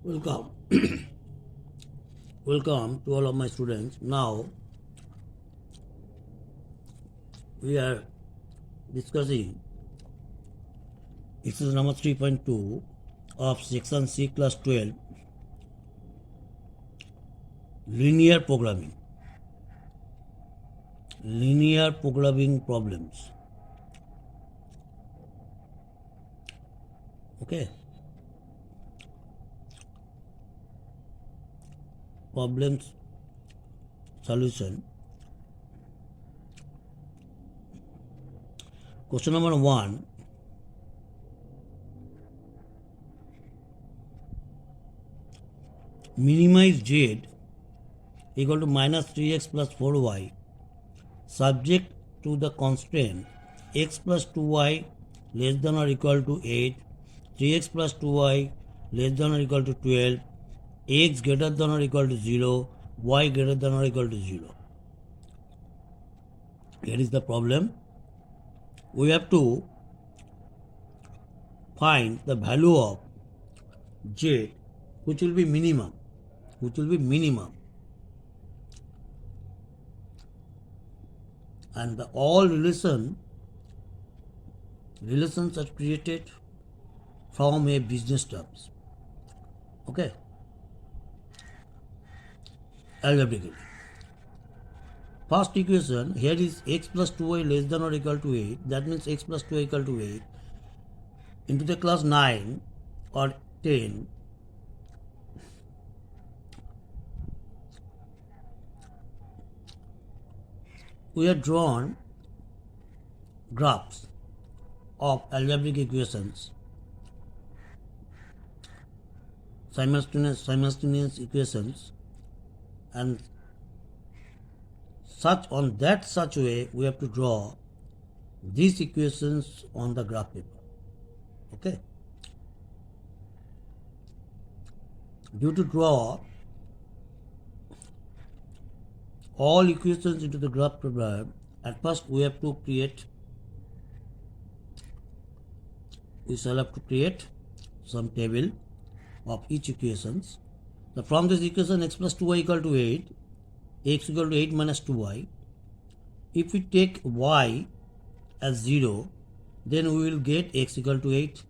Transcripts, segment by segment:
Welcome. Welcome to all of my students. Now we are discussing exercise number 3.2 of section C class 12 linear programming. Linear programming problems. Okay. Problems solution. Question number 1. Minimize z equal to minus 3x plus 4y subject to the constraint x plus 2y less than or equal to 8, 3x plus 2y less than or equal to 12, x greater than or equal to 0, y greater than or equal to 0. Here is the problem. We have to find the value of z which will be minimum. And all relations are created from a business terms. Okay. Algebraically. First equation, here is x plus 2y less than or equal to 8. That means x plus 2y equal to 8. Into the class 9 or 10, we have drawn graphs of algebraic equations, simultaneous equations, and such way we have to draw these equations on the graph paper. Okay. Due to draw all equations into the graph paper, at first we shall have to create some table of each equations. So from this equation x plus 2y equal to 8, x equal to 8 minus 2y. If we take y as 0, then we will get x equal to 8.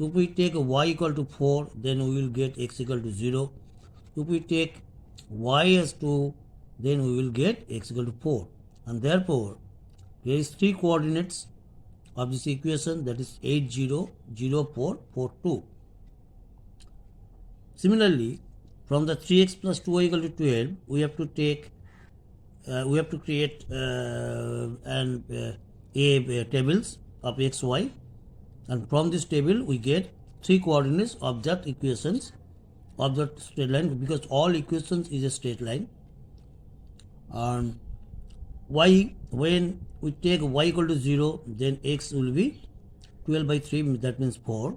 If we take y equal to 4, then we will get x equal to 0. If we take y as 2, then we will get x equal to 4. And therefore, there is 3 coordinates of this equation, that is 8, 0, 0, 4, 4, 2. Similarly, from the 3x plus 2y equal to 12, we have to create tables of x, y, and from this table we get 3 coordinates of that equations of the straight line, because all equations is a straight line. And y, when we take y equal to 0, then x will be 12 by 3, that means 4.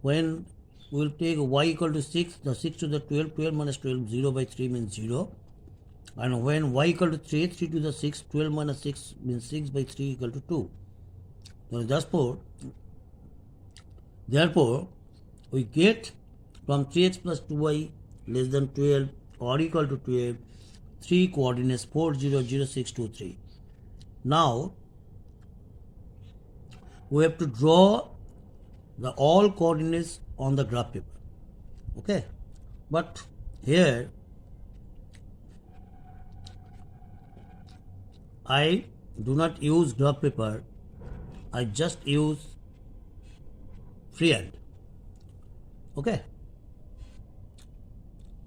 When we will take y equal to 6, the 6 to the 12, 12 minus 12, 0 by 3 means 0. And when y equal to 3, 3 to the 6, 12 minus 6 means 6 by 3 equal to 2. So therefore, we get from 3x plus 2y less than 12 or equal to 12, 3 coordinates 4, 0, 0, 6, 2, 3. Now, we have to draw the all coordinates on the graph paper. Okay. But here, I do not use graph paper, I just use freehand. Okay.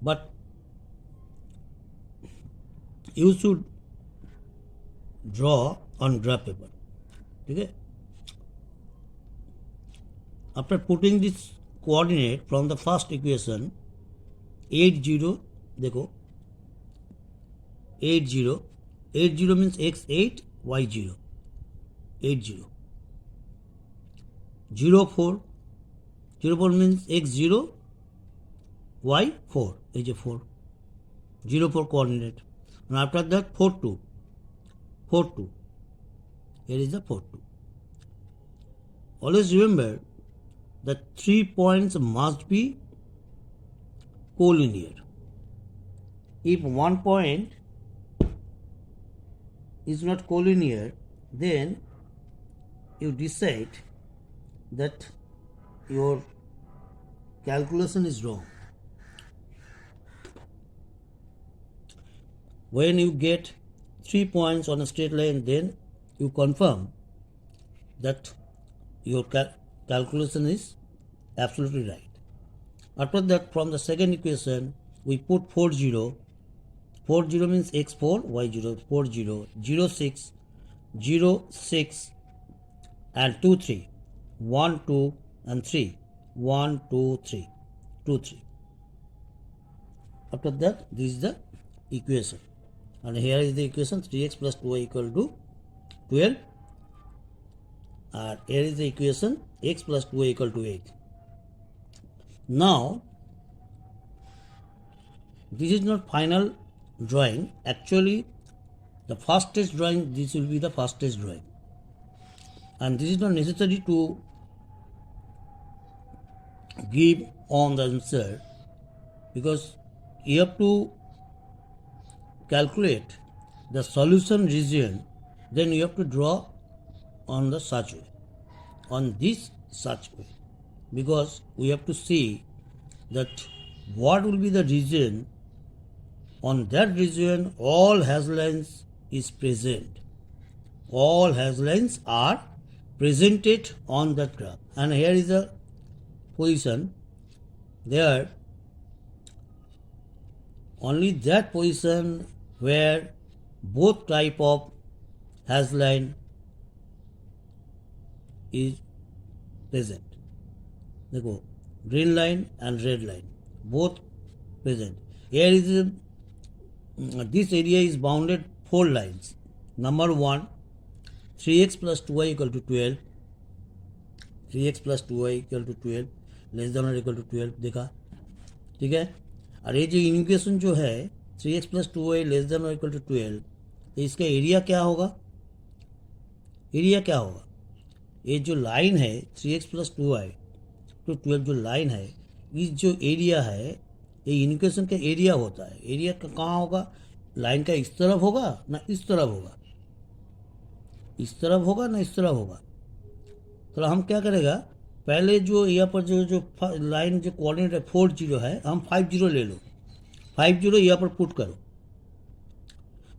But you should draw on graph paper. Okay. After putting this coordinate from the first equation, 8, 0, देखो 8, 0, 8, 0 means x 8, y 0, 8, 0, 0, 4, 0, 4 means x 0, y 4, is a 4, 0, 4 coordinate. And after that 4, 2, 4, 2, here is the 4, 2. Always remember that 3 points must be collinear. If one point is not collinear, then you decide that your calculation is wrong. When you get 3 points on a straight line, then you confirm that your calculation is absolutely right. After that, from the second equation, we put 4 0. 4 0 means x4, y0, 4 0, 0 6, 0 6, and 2 3. 1 2 and 3. 1 2 3. 2 3. After that, this is the equation. And here is the equation 3x plus 2y equal to 12. And here is the equation x plus 2y equal to 8. Now, this is not final drawing. Actually, the fastest drawing, this will be the fastest drawing. And this is not necessary to give on the answer, because you have to calculate the solution region, then you have to draw on the such way, on this such way, because we have to see that what will be the region. On that region, all hash lines is present. All hash lines are presented on that graph. And here is a position. There, only that position where both type of hash line is present. देखो, green line and red line, both present. Here is this area is bounded 4 lines. Number 1, 3x plus 2y equal to 12. 3x plus 2y equal to 12, less than or equal to 12 देखा, ठीक है. और ये जो equation जो है 3x plus 2y less than or equal to 12, तो इसका एरिया क्या होगा? एरिया क्या होगा? ये जो लाइन है 3x प्लस 2y टू 12 जो लाइन है, इस जो एरिया है ये इक्वेशन का एरिया होता है. एरिया कहाँ होगा? लाइन का इस तरफ होगा ना इस तरफ होगा? इस तरफ होगा ना इस तरफ होगा? तो हम क्या करेगा, पहले जो यहाँ पर जो लाइन जो कोऑर्डिनेट है 4 0 है, हम 5 0 ले लो. 5 0 यहाँ पर पुट करो.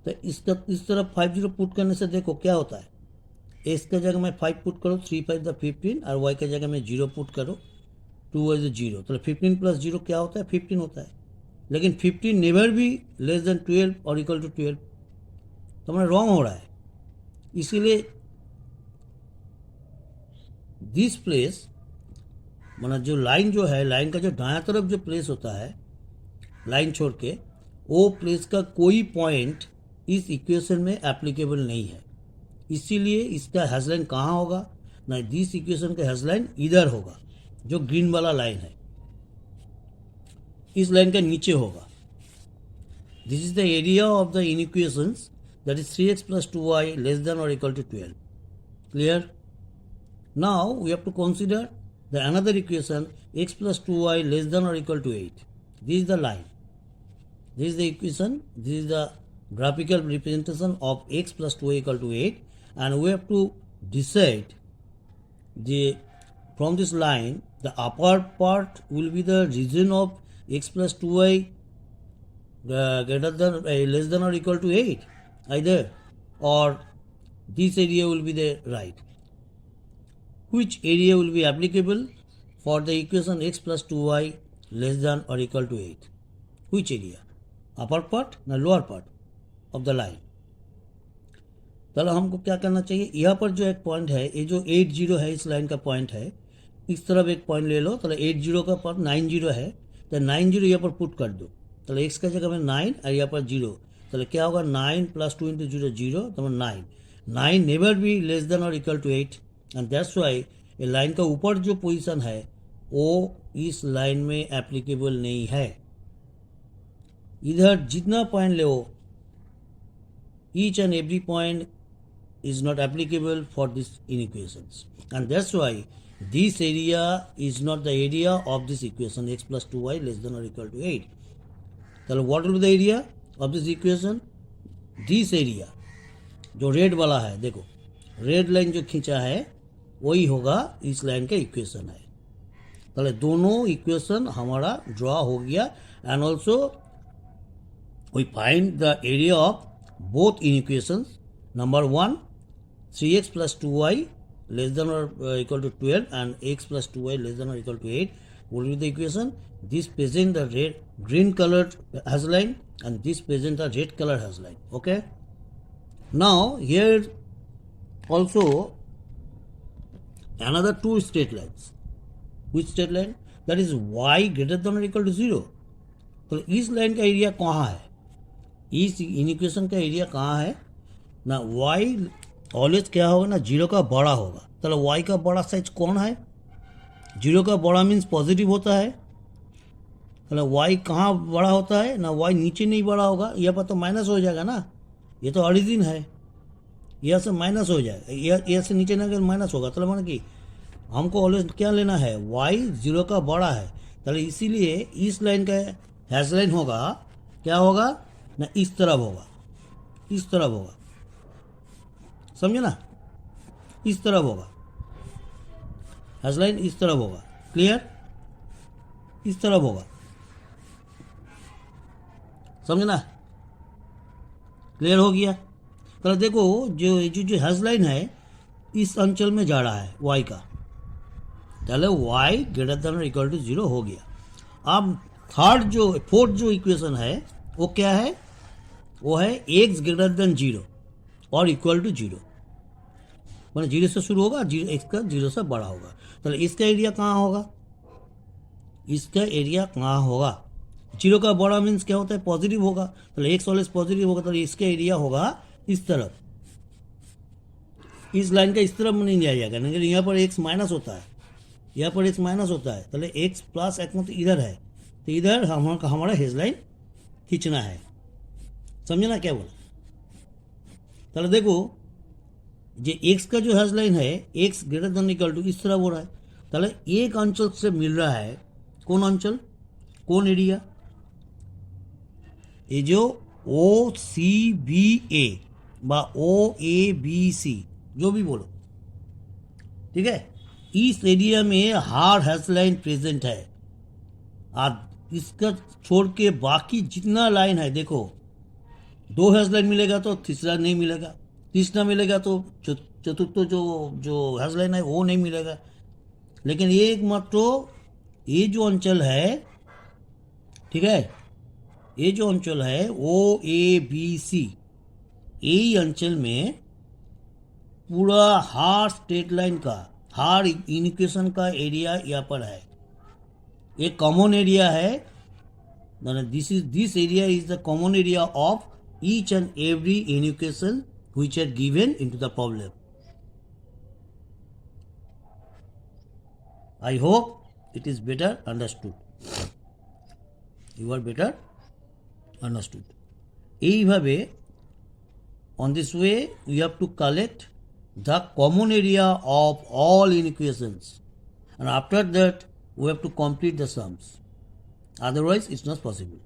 तो इस तरफ 5 0 पुट करने से देखो क्या होता है. एक्स के जगह में 5 पुट करो, 3 5 15, और वाई के जगह में 0 पुट करो, 2 वाई 0. तो 15 प्लस 0 क्या होता है? 15 होता है. लेकिन 15 नेवर भी लेस देन 12 और इक्वल टू 12. तो हमारा रॉन्ग हो रहा है. इसीलिए दिस प्लेस, मतलब जो लाइन जो है, लाइन का जो दायां तरफ जो प्लेस होता है लाइन छोड़ के, वो प्लेस का कोई पॉइंट इस इक्वेशन में एप्लीकेबल नहीं है. इसीलिए इसका हैश लाइन कहाँ होगा ना, दिस इक्वेशन का हैश लाइन इधर होगा, जो ग्रीन वाला लाइन है इस लाइन का नीचे होगा. This is the area of the inequations, that is 3x plus 2y less than or equal to 12. Clear? Now we have to consider the another equation x plus 2y less than or equal to 8. This is the line. This is the equation. This is the graphical representation of x plus 2y equal to 8. And we have to decide from this line, the upper part will be the region of x plus 2y greater than less than or equal to 8 either, or this area will be the right. Which area will be applicable for the equation x plus 2y less than or equal to 8? Which area? Upper part ना lower part of the line? चलो हमको क्या करना चाहिए, यहाँ पर जो एक पॉइंट है, ये जो 8 0 है इस लाइन का पॉइंट है, इस तरफ एक पॉइंट ले लो. चलो 8 0 का पॉइंट 9 0 है, तो 9 0 यहाँ पर पुट कर दो. चलो x का जगह में 9 और यहाँ पर 0. चलो क्या होगा, 9 प्लस 2 इंटू 0 0, तो 9. 9 नेवर भी less than or equal to 8. And that's why ये लाइन का ऊपर जो पोजीशन है वो इस लाइन में एप्लीकेबल नहीं है. इधर जितना पॉइंट ले, each and every point is not applicable for this inequations, and that's why This area is not the area of this equation x plus 2y less than or equal to 8. So what will be the area of this equation? This area जो red वाला है, देखो red line जो खींचा है वही होगा इस लाइन का इक्वेशन है। तो दोनों इक्वेशन हमारा ड्रॉ हो गया and also we find the area of both in equations. Number 1 3x plus 2y less than or equal to 12 and x plus 2y less than or equal to 8 will be the equation. This present the red green colored hash line and this present the red color hash line. Okay, now here also another two straight lines. Which straight line? That is y greater than or equal to 0. तो इस line का area कहाँ है? इस equation का area कहाँ है ना? y ऑलवेज क्या होगा ना, 0 का बड़ा होगा। तो y का बड़ा साइज कौन है? 0 का बड़ा मीन्स पॉजिटिव होता है। तो y कहाँ बड़ा होता है ना? y नीचे नहीं बड़ा होगा, यहाँ पर तो माइनस हो जाएगा ना, ये तो ओरिजिन है, यहाँ से माइनस हो जाएगा, यहाँ से नीचे ना माइनस होगा। तो माना कि हमको ऑलवेज क्या लेना है, y 0 का बड़ा है। तो इसीलिए इस लाइन का हैश लाइन होगा, क्या होगा ना, इस तरफ होगा, इस तरफ होगा, समझे ना, इस तरफ होगा हैश लाइन, इस तरफ होगा। क्लियर? इस तरफ होगा, समझे ना? क्लियर हो गया? तो देखो जो जो हैश लाइन है इस अंचल में जा रहा है y का, चलो y greater than or equal to 0 हो गया। अब फोर्थ जो इक्वेशन है वो क्या है? वो है x ग्रेटर देन 0 और इक्वल टू 0, मैंने 0 से शुरू होगा, x का 0 से बड़ा होगा। तो इसका एरिया कहाँ होगा? इसका एरिया कहाँ होगा? 0 का बड़ा मीन्स क्या होता है? पॉजिटिव होगा। तो x ऑलवेज पॉजिटिव होगा, तो इसका एरिया होगा इस तरफ, इस लाइन का इस तरफ नहीं लिया जाएगा, लेकिन यहाँ पर x माइनस होता है, यहाँ पर x माइनस होता है। तो x प्लस x मतलब इधर है, तो इधर हमारा हेज लाइन खींचना है। समझे ना क्या बोला? चलो देखो जो x का जो हेज लाइन है x greater than equal to इस तरह हो रहा है। चलो एक अंचल से मिल रहा है, कौन अंचल, कौन एरिया? ये जो OCBA बा OABC जो भी बोलो, ठीक है, इस एरिया में हार्ड हैश लाइन प्रेजेंट है। और इसका छोड़ के बाकी जितना लाइन है, देखो 2 हैश लाइन मिलेगा तो तीसरा नहीं मिलेगा, तीसरा मिलेगा तो चतुर्थ जो हैश लाइन है वो नहीं मिलेगा। लेकिन एकमात्र ये जो अंचल है, ठीक है, ये जो अंचल है OABC, यही अंचल में पूरा हार्ड स्ट्रेट लाइन का, हार्ड इक्वेशन का एरिया यहाँ पर है। एक कॉमन एरिया है, this area is the common area of each and every equation which are given into the problem. I hope it is better understood. You are better understood. এইভাবে on this way we have to collect the common area of all inequations, and after that we have to complete the sums, otherwise it's not possible.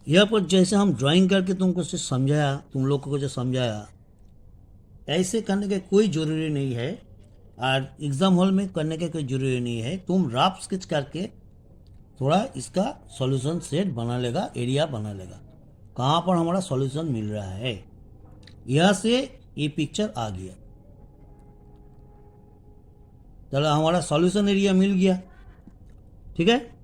यहाँ पर जैसे हम drawing करके तुमको से समझाया, तुम लोगों को जो समझाया, ऐसे करने का कोई ज़रूरी नहीं है, और एग्ज़ाम हॉल में करने का कोई ज़रूरी नहीं है। तुम रफ स्केच करके थोड़ा इसका सॉल्यूशन सेट बना लेगा, एरिया बना लेगा, कहाँ पर हमारा सॉल्यूशन मिल रहा है। यहाँ से ये पिक्चर आ गया, चलो हमारा सॉल्यूशन एरिया मिल गया, ठीक है।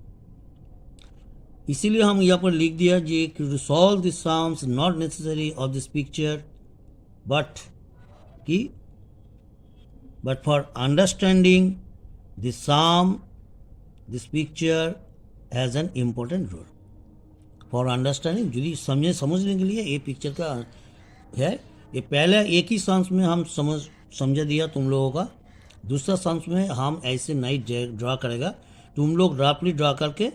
इसीलिए हम यहाँ पर लिख दिया जी, to solve this sums not necessary of this picture but for understanding this sum this picture has an important role for understanding. यदि समझने के लिए ये पिक्चर का है, ये पहले एक ही सम्स में हम समझा दिया तुम लोगों का, दूसरा सम्स में हम ऐसे नहीं ड्रा करेगा, तुम लोग रफली ड्रा करके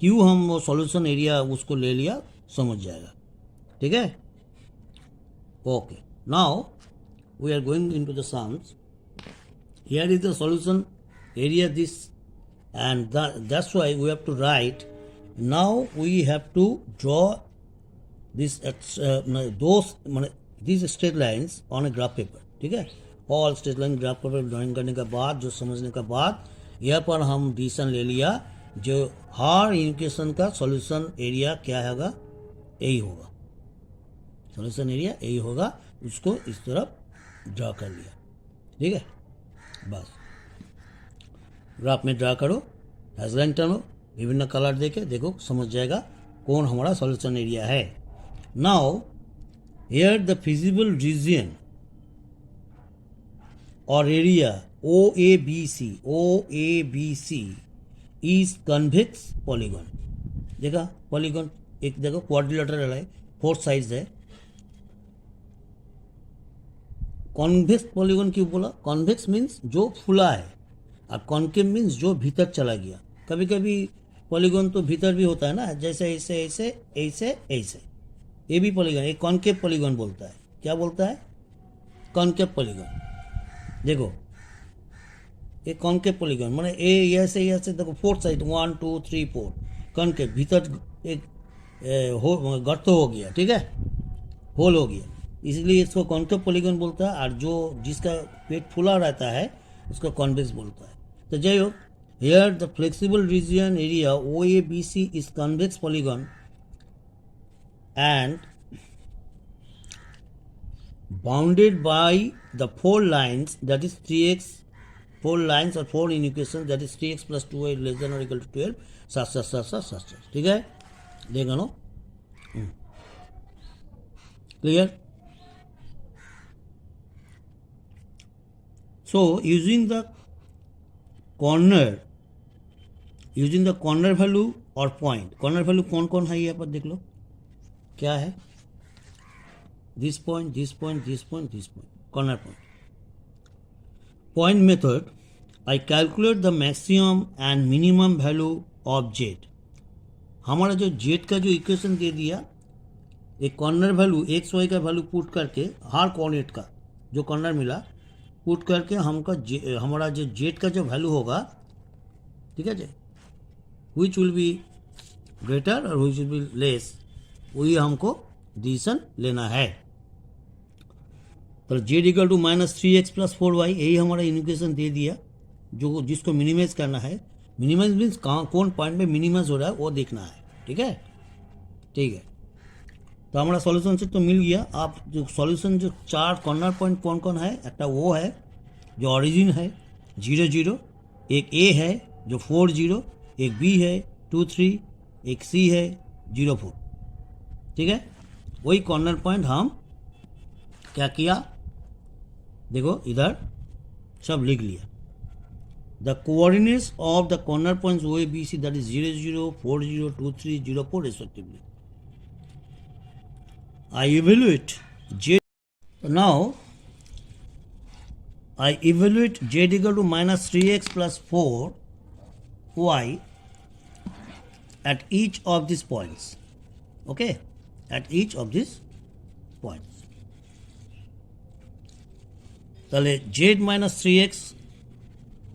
क्यों हम वो सॉल्यूशन एरिया उसको ले लिया समझ जाएगा, ठीक है। Okay, now we are going into the sums. here is the solution area this, and that's why we have to write. Now we have to draw this these straight lines on a graph paper. ठीक है, all straight line graph paper drawing करने के बाद, जो समझने के बाद, यहाँ पर हम डिसीजन ले लिया जो हर इक्वेशन का सॉल्यूशन एरिया क्या होगा, यही होगा, सॉल्यूशन एरिया यही होगा, उसको इस तरफ ड्रा कर लिया। ठीक है, बस ग्राफ में ड्रा करो, हैशलाइन टानो, विभिन्न कलर देके देखो, समझ जाएगा कौन हमारा सॉल्यूशन एरिया है। Now here the feasible region or area OABC is convex polygon. देखा पॉलीगॉन, एक देखो क्वाड्रिलेटरल है, 4 साइड्स है। कॉन्वेक्स पॉलीगॉन क्यों बोला? कॉन्वेक्स मीन्स जो फुला है, और कॉन्केव मीन्स जो भीतर चला गया। कभी कभी पॉलीगॉन तो भीतर भी होता है ना, जैसे ऐसे ऐसे ऐसे ऐसे, ये भी पॉलीगॉन, एक कॉन्केव पॉलीगॉन बोलता है। क्या बोलता है? Concave polygon. देखो ये कॉन्केव पॉलीगॉन माने ऐसे देखो 4 साइड 1 2 3 4 कॉन्केव, भीतर एक गर्त हो गया, ठीक है, होल हो गया, इसलिए इसको कॉन्केव पॉलीगॉन बोलता है। और जो जिसका पेट फुला रहता है उसको कॉन्वेक्स बोलता है। तो जय हो, here the flexible region area OABC is convex polygon and bounded by the 4 lines, that is 3x, 4 lines or 4 inequations, that is 3x plus 2y less than or equal to 12, such. ठीक है, देखा नो, clear? So using the corner value or point, corner value कौन कौन है यहाँ पर देख लो, क्या है? this point, corner point. Point method, I calculate the maximum and minimum value of z. हमारा जो z का जो इक्वेशन दे दिया, एक कॉर्नर वैल्यू xy का वैल्यू पुट करके, हर कोऑर्डिनेट का जो कॉर्नर मिला पुट करके हमारा जो z का जो वैल्यू होगा, ठीक है जी, which will be greater और which will be less, वही हमको डिसीजन लेना है। तो z equal to -3x plus 4y, यही हमारा इक्वेशन दे दिया, जो जिसको मिनिमाइज करना है। मिनिमाइज मीन्स कौन पॉइंट में मिनिमाइज हो रहा है वो देखना है। ठीक है, ठीक है, तो हमारा सॉल्यूशन से तो मिल गया। आप जो सॉल्यूशन जो 4 कॉर्नर पॉइंट कौन कौन है, एक वो है जो ओरिजिन है 0 0, एक A है जो 4 0, एक B है 2 3, एक C है 0 4। ठीक है, वही कॉर्नर पॉइंट हम क्या किया, देखो इधर सब लिख लिया। The coordinates of the corner points OABC, that is 0 0 4 0 2 3 0 4 respectively. I evaluate z. Now I evaluate z equal to -3x plus 4y at each of these points. Okay, at each of these points. তাহলে z -3x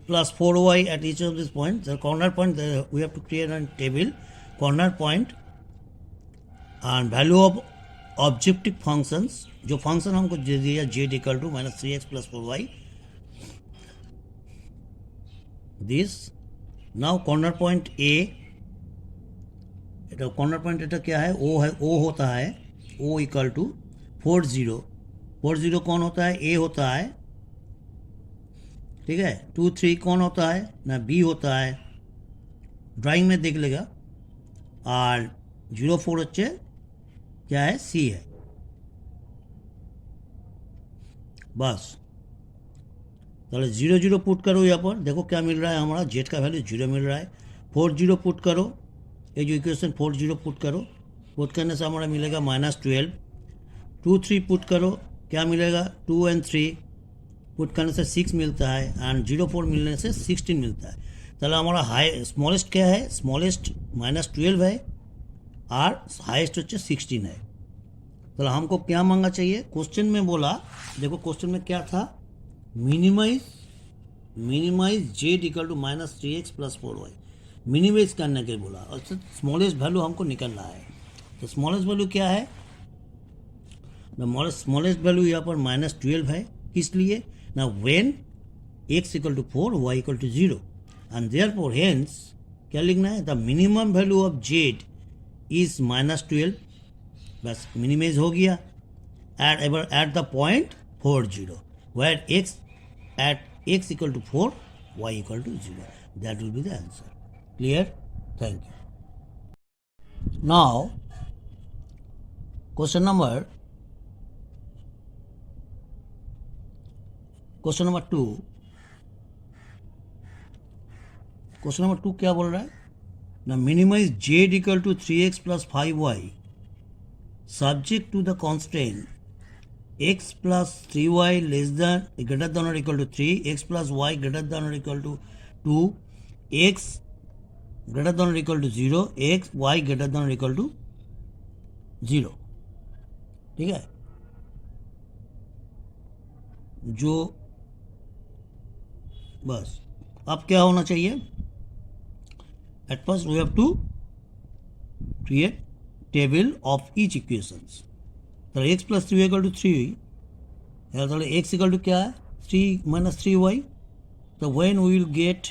plus 4y at each of these points, the corner point, we have to create a table, corner point and value of objective functions, जो function हमको दे दिया z equal to -3x plus 4y, this. Now corner point A, এটা corner point এটা क्या है, O है, O होता है, O इक्वल टू 4 0, 4 0 कौन होता है, A होता है, ठीक है। 2 3 कौन होता है ना, B होता है, ड्राइंग में देख लेगा। और 0 4 হচ্ছে क्या है, C है, बस। তাহলে 0 0 पुट करो, यहाँ पर देखो क्या मिल रहा है, हमारा z का वैल्यू 0 मिल रहा है। 4 0 पुट करो, ये जो इक्वेशन 4 0 पुट करो, पुट करने से हमारा मिलेगा -12। 2 3 पुट करो, क्या मिलेगा, 2 और 3 पुट करने से 6 मिलता है, एंड 0 4 मिलने से 16 मिलता है। তাহলে हमारा स्मॉलेस्ट क्या है, स्मॉलेस्ट -12 है और हाईएस्ट होচ্ছে 16 है। तो हमको क्या मांगा चाहिए, क्वेश्चन में बोला, देखो क्वेश्चन में क्या था, minimize minimize Z equal to minus 3x plus 4y, minimize करने के बोला और स्मॉलेस्ट वैल्यू हमको निकलना है। तो स्मॉलेस्ट वैल्यू क्या है? स्मॉलेस्ट वैल्यू यहाँ पर -12 है, इसलिए ना when x equal to 4 y equal to 0 and therefore hence क्या लिखना है? The minimum value of z is -12, बस मिनिमाइज हो गया at the point 4 0 where x equal to 4 y equal to 0. That will be the answer. Clear? Thank you. Now question number 2. Question number 2 क्या बोल रहा है ना? Minimize z equal to 3x plus 5y subject to the constraint x plus 3y less than greater than or equal to 3, x plus y greater than or equal to 2, x greater than or equal to 0, x y greater than or equal to 0. ठीक है, जो बस अब क्या होना चाहिए? At first we have to create table of each equations. तो x plus 3y equal to 3 है, तो x इक्वल टू क्या है? 3 minus 3y. तो when we will get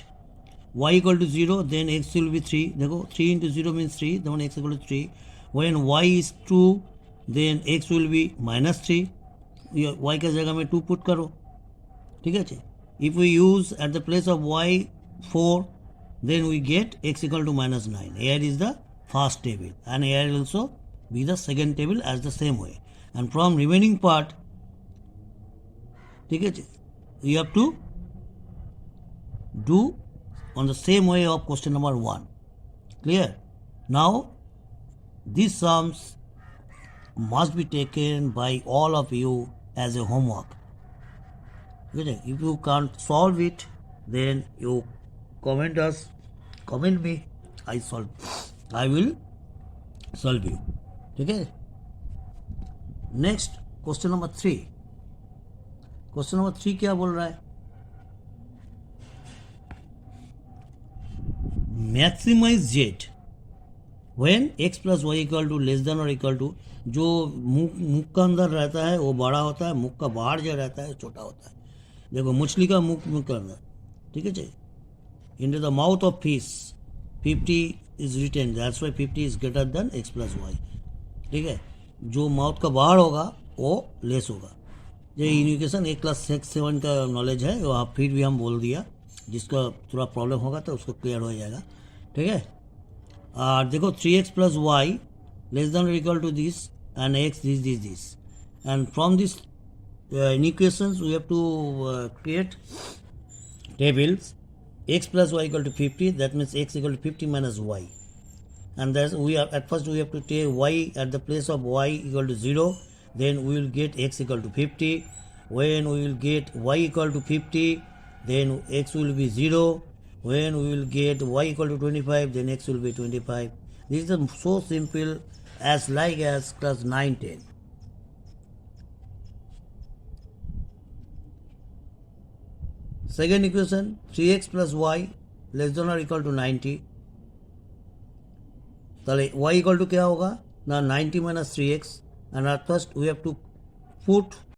y equal to 0 then x will be 3. देखो 3 into 0 means 3, then x equal to 3. when y is 2 then x will be -3. y के जगह में 2 put करो, ठीक है। if we use at the place of y 4 then we get x equal to -9. here is the first table and here also be the second table as the same way, and from remaining part, ठीक है, you have to do on the same way of question number 1. Clear? Now these sums must be taken by all of you as a homework. Okay? If you can't solve it then you comment me, I will solve you. ठीक है। Next question number 3. Question number 3 क्या बोल रहा है? Maximize Z when x plus Y equal to less than or equal to, जो मुख का अंदर रहता है वो बड़ा होता है, मुख का बाहर जो रहता है छोटा होता है। देखो मछली का मुख का अंदर, ठीक है जी, into the mouth of fish 50 is written, that's why 50 is greater than x plus y. ठीक है, जो माउथ का बाहर होगा वो लेस होगा। ये इक्वेशन 1 क्लास 6-7 का नॉलेज है, वो आप फिर भी हम बोल दिया, जिसका थोड़ा प्रॉब्लम होगा तो उसको क्लियर हो जाएगा। ठीक है, और देखो 3x plus y less than or equal to this and x this and from this equations we have to create tables. X plus y equal to 50, that means x equal to 50 minus y, and that's we are at first we have to take y at the place of y equal to 0, then we will get x equal to 50. when we will get y equal to 50 then x will be 0. when we will get y equal to 25 then x will be 25. This is so simple as like as class 9-10. Second equation 3x plus y less than or equal to 90. ताले y equal to क्या होगा ना 90 minus 3x, and at first we have to put